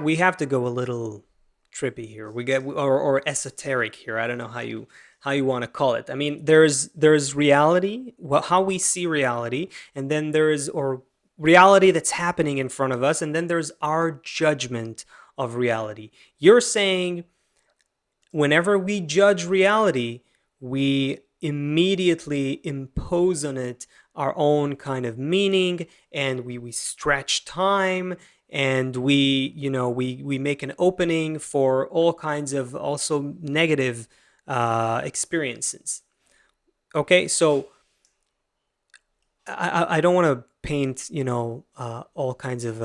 we have to go a little trippy here. We get or esoteric here. I don't know how you want to call it. I mean, there's reality, how we see reality, and then there's or reality that's happening in front of us, and then there's our judgment of reality. You're saying whenever we judge reality, we immediately impose on it our own kind of meaning, and we stretch time, and we make an opening for all kinds of also negative experiences. Okay, so I don't want to paint all kinds of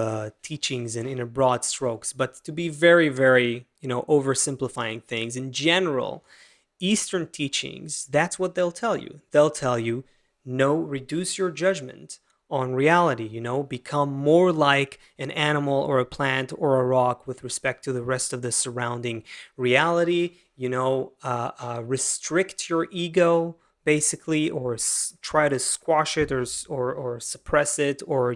teachings in a broad strokes, but to be very very oversimplifying things in general, Eastern teachings, that's what they'll tell you. They'll tell you, no, reduce your judgment on reality, become more like an animal or a plant or a rock with respect to the rest of the surrounding reality, restrict your ego basically, or try to squash it or suppress it, or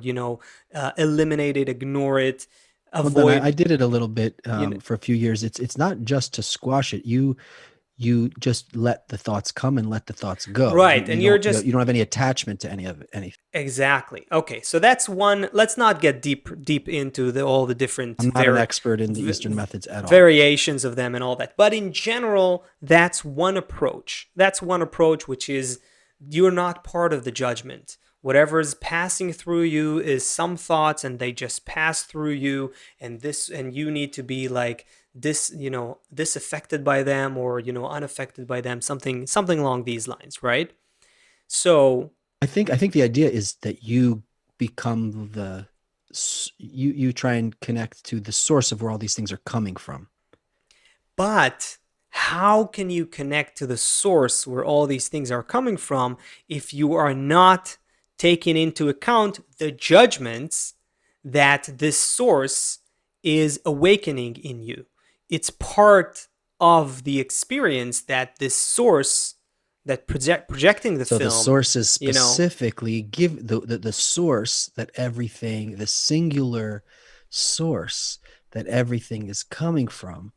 eliminate it, ignore it, Well, then avoid I did it a little bit you know for a few years. It's not just to squash it. You just let the thoughts come and let the thoughts go. You right, you and you're don't you, just you don't have any attachment to any of it, anything. exactly. Okay, so that's one. Let's not get deep into all the different I'm not an expert in the Eastern methods at all. variations of them and all that. But in general, that's one approach. That's one approach, which is you're not part of the judgment. Whatever is passing through you is some thoughts, and they just pass through you, and you need to be like disaffected by them, or unaffected by them, something along these lines, right? So I think the idea is that you become you try and connect to the source of where all these things are coming from. but how can you connect to the source where all these things are coming from if you are not taking into account the judgments that this source is awakening in you? It's part of the experience that this source that projecting the So the film, sources you know, specifically give the source that everything, the singular source that everything is coming from,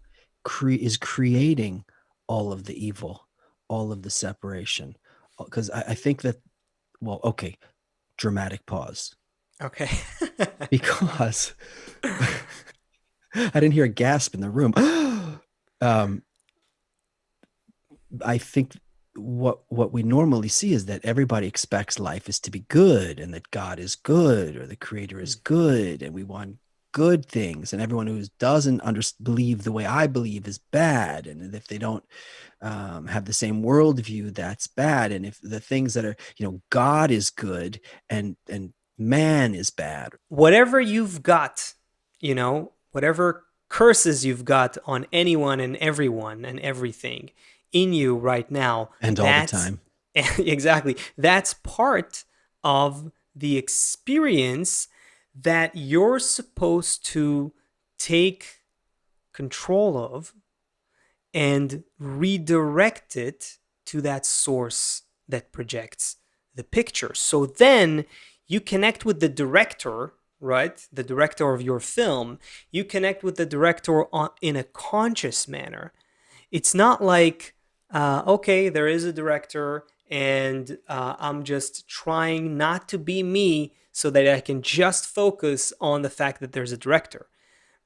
is creating all of the evil, all of the separation. Because I think that, well, okay, dramatic pause. okay. Because I didn't hear a gasp in the room. um, I think what we normally see is that everybody expects life is to be good, and that God is good, or the creator is good, and we want good things, and everyone who doesn't believe the way I believe is bad, and if they don't have the same worldview, that's bad, and if the things that are, God is good and man is bad. Whatever you've got, whatever curses you've got on anyone and everyone and everything in you right now, And all the that's time. exactly, that's part of the experience that you're supposed to take control of and redirect it to that source that projects the picture. So then you connect with the director, right? The director of your film. You connect with the director in a conscious manner. It's not like, okay, there is a director, and I'm just trying not to be me so that I can just focus on the fact that there's a director.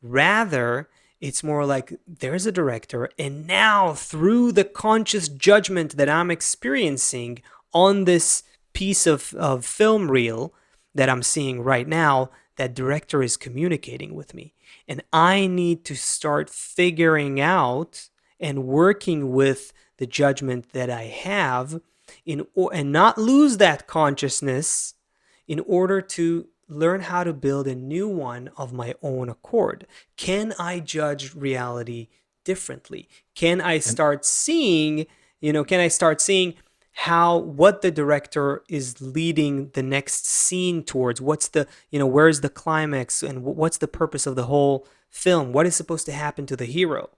Rather, it's more like there's a director, and now through the conscious judgment that I'm experiencing on this piece of film reel that I'm seeing right now, that director is communicating with me. And I need to start figuring out and working with the judgment that I have and not lose that consciousness in order to learn how to build a new one of my own accord. Can I judge reality differently? Can I And start seeing, how what the director is leading the next scene towards? What's the, where's the climax, and what's the purpose of the whole film? What is supposed to happen to the hero?